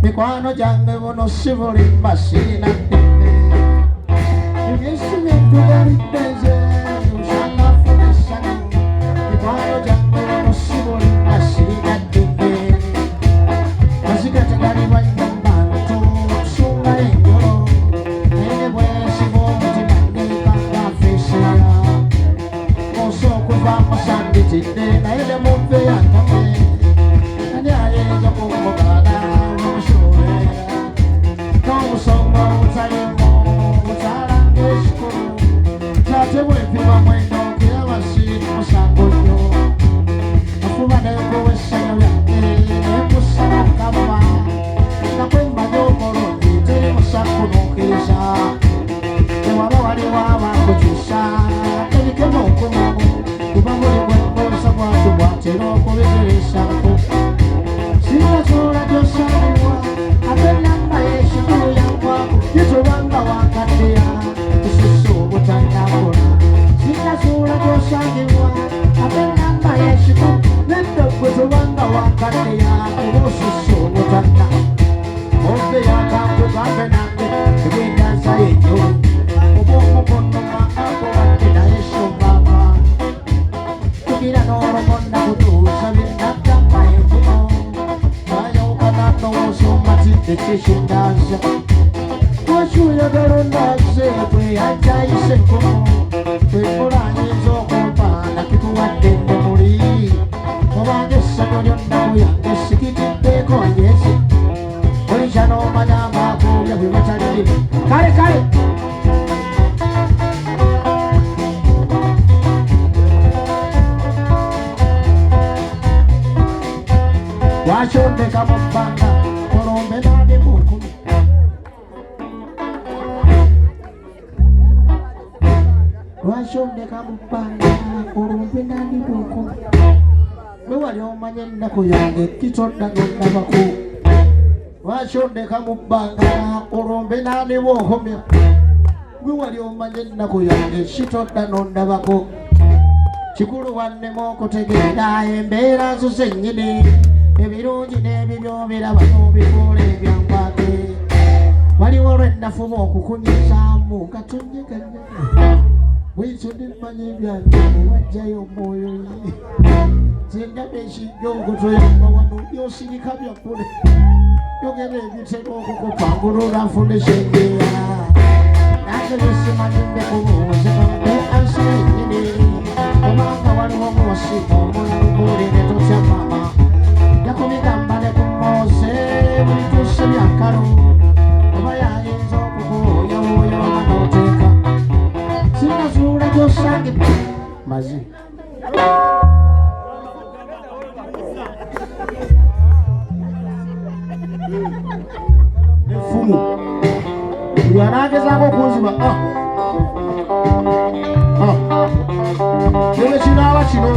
mikwano gyange buno si bulimba sirina ddembe ebyesimento baliddenze usanga afuna essano mikwano gyange buno si bulimba sirina ddembe maziga tegalibwa nnyumba ntusunga enjolo naye bwesiba omutima ndikanga feesera oso okuva musandikidde naye ne mumve yantame ani ayinza kumugala omusuubira n'omusonga obutalimu butala ng'ekikulu kyate bwepima mwendo kiraba siri musango nnyo nafuba nenkuwa essanyu lyange nenkusaba kava nakwembaga omulungi teri musakunuukiriza ewaba waliwo abakukyusa ebikema okumamu kuba buli bwembuusa bwatu bwatera okubigirisanku sinatoola gyosangibwa ate namba y'ekikulu yangwaku gitubanga wakaddeya tususa obutannakola sinatoola gyosangibwa ate namba y'ekikulu neddogwe tubanga wakaddeya kuba osusa obutanna ove yakankugambe nange egwendansa yenyo oba omukonoma akobadde naye sombaba tugira n'olumonna kutuusa byenagamba enkuno ayawukana n'omusombatidde kyekyendaza wakyuyagala ondaze bwe yajayisa enkuno twekola ayinza okumpaana kituwadde emmemuli obanga essanyu lyonnaku yange sikitiddeeko yeesi olikya n'omanya amaakubya bwe bataliri kale kale lwaki ondeka mu bbanga olombe nandi mukumi lwaki ondeka mu bbanga olombe nandi mukumi bwe wali omanye ennaku yange kitodda nondabako lwaki ondeka mu bbanga olombe nandi bwokomya bwe wali omanye ennaku yange kitodda nondabako kikulu wannema okutegeera embeera zo zennyini ebirungi n'ebibyo biraba n'obifuula ebyankwate waliwo lwennafuba okukunyizaamu nga tonyeganya bwekyo nemanya ebyange wajjayo omwoyo ye zendaba ekijja okutoyamba wano byosirika byakkule yogera ebitera okukupangulula nfune kyengeera nange byesimanyimbe kubuuzibambe ansi yennyini kubanga waliwo musimu omuluguulire totya mama yakubigamba ne kumose buli tuuse byankalo oba yayinza okukuwooyawooya oba n'oteeka sinazuula gyosange mazi efumu buli anaagezaako okunziba ebe kinaaba kino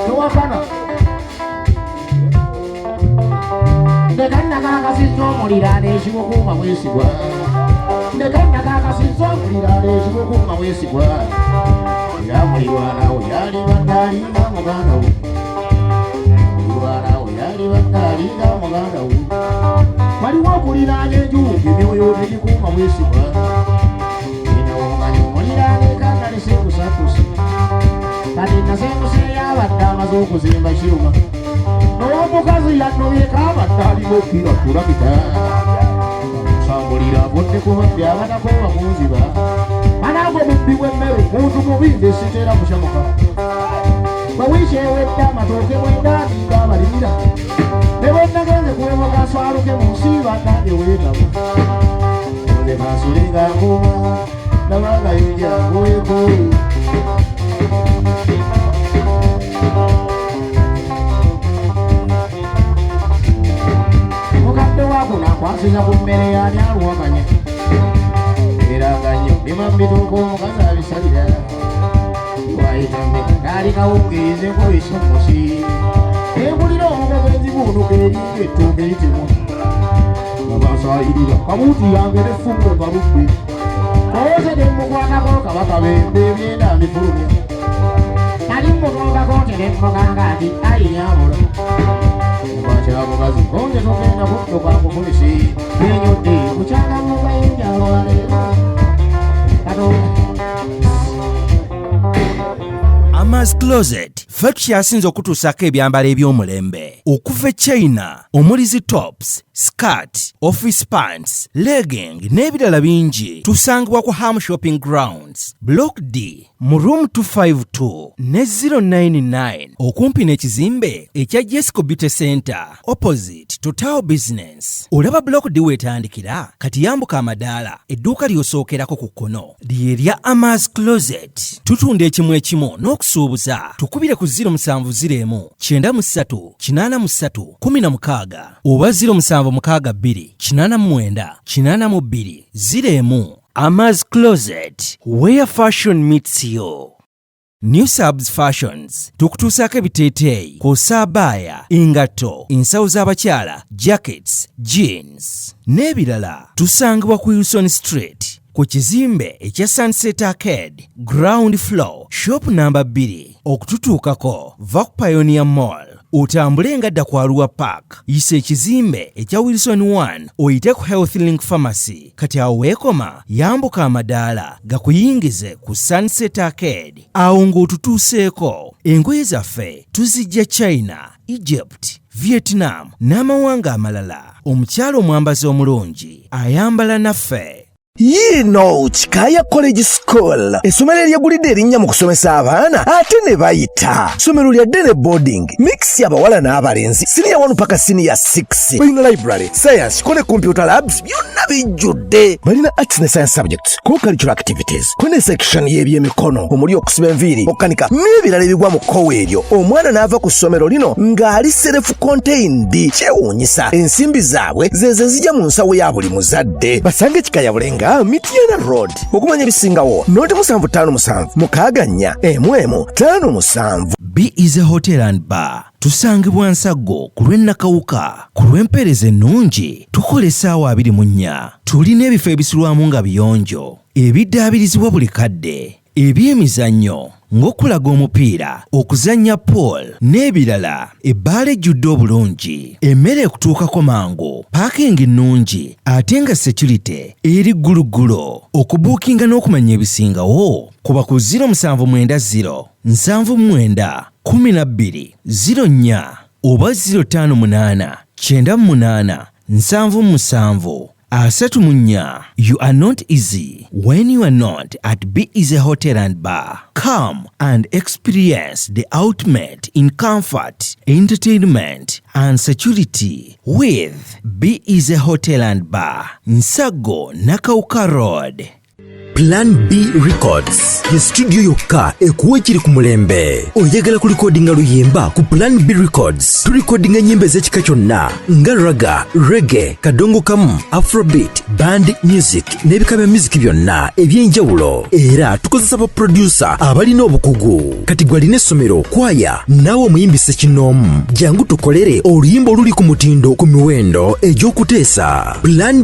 tewakana ndekannakakasizza omuliraano ekibukuuma bwesigwa ndekannakakasizza omuliraano ekibukuuma bwesigwa era mulirwanawo yali baddalinga muganda we mulirwanawo yali baddalinga muganda we waliwo okuliraana enjuuga emyoyo negikuuma bwesigwa inawonganya omuliraano ekandalesengusakusi kati nasenguse yabadde amaze okuzimba kiruma n'omukazi yannobyeeko abadde alimu okira tulabita musambulira abodde kubadde abatako bakunziba banagwe mubbi bw'emmere muntu mubi nze sitera kushamuka bwe wiiki ewedde amatooke bwendaani ng'abalimira ne bwennagenze kuwemoga aswaluke mu nsi bandange weetabo oze kansule nga ngoma nabanga yonjangoeko mukadde waako nakwasiza ku mmere yani aluwakanya eranga nnyo nimambituuka omukazi abisalira wayitameka naalikawungirizenko ekimusi ebulira omugagenzi buunuka eringa ettooke eritemu abasalirira kabuuti yange nefumbo nga bubbi owoze nemukwatako kabaka bembe ebyenda mbifulumya nali mmutuukako teremmuganga ati ayinyabula obakya Kanya kutto kwa polisi. Yenyode kuchanga mubayinja wale. Ama's Closet factory yasinze okutuusako ebyambalo eby'omulembe okuva China omuli zi tops, skirt, office pants, legging n'ebirala bingi. Tusangibwa ku Ham Shopping Grounds Block D mu room 252 ne 099 okumpi n'ekizimbe ekya Jesco Beauty Center opposite Total Business. Olaba Block D wetandikira kati yambuka amadaala edduuka ly'osookerako ku kkono ly'erya Ama's Closet. Tutunda ekimu ekimu n'okusuubuza. Tukubire ku 0701 93 83 16 oba 0762 89 82 01. Ama's Closet, where fashion meets you. New Subs Fashions tukutuusako ebiteeteeyi kw'ossa abaya, engatto, ensawo z'abakyala, jackets, jeans n'ebirala. Tusangibwa ku Wilson Street ku kizimbe ekya Sunset Arcade ground floor shop number 2. Okututuukako va ku Pioneer Mall otambule nga dda ku Arua Park yisa ekizimbe ekya Wilson 1 oyite ku Health Link Pharmacy. Kati awo weekoma yambuka amadaala gakuyingize ku Sunset Arcade. Awo ng'otutuuseeko engoye zaffe tuzijja China, Egypt, Vietnam n'amawanga amalala. Omukyala omwambazi omulungi ayambala naffe. Yino Chikaya College School essomero eryegulidde erinnya mu kusomesa abaana ate ne bayita ssomero lya Dene Boarding mix y'abawala n'abalenzi senior 1 paka senior 6. Balina library, science, kone computer labs byonna bijjudde. Balina arts ne science subjects, co-curricular activities, kone section y'ebyemikono omuli okusiba enviiri, okukanika n'ebirala ebigwa mu kkowe eryo. Omwana n'ava ku ssomero lino ng'ali self contained. Kyewuunyisa ensimbi zaabwe zeze zijja mu nsawo ya buli muzadde. Basange Chikaya Bulenga Mitiana Road okumanya ebisingawo noti 757 mukaganya emwemu 57. B is a hotel and bar. Tusangibwa Nsago ku lw'Ennakawuka ku lw'empeereza ennungi tukola essaawa 24. Tulina ebifo ebisulwamu nga biyonjo ebiddaabirizibwa buli kadde, ebyemizannyo ng'okulaga omupiira, okuzannya pool n'ebirala. Ebbaala ejjudde obulungi, emmere ekutuukako mangu, paakingi nnungi ate nga security eri gguluggulo. Okubuukinga n'okumanya ebisingawo kuba ku 0790 79 12 04 oba 058 98 77 34. You are not easy when you are not at B is a hotel and bar. Come and experience the ultimate in comfort, entertainment and security with B is a hotel and bar. Nsago Nakauka Road. Plan B Records ye studio yokka ekuwa ekiri ku mulembe. Oyagala ku recordinga luyimba ku Plan B Records. Tu recordinga nyimbe z'ekika kyonna nga raga, reggae, kadongo kamu, afrobeat, band music n'ebika bya music byonna eby'enjawulo. Era tukozesa ba producer abalina obukugu. Kati gwalina essomero, kwaya, naawe omuyimbise kinoomu. Jangu tukolere oluyimba oluli ku mutindo ku miwendo egy'okuteesa. Plan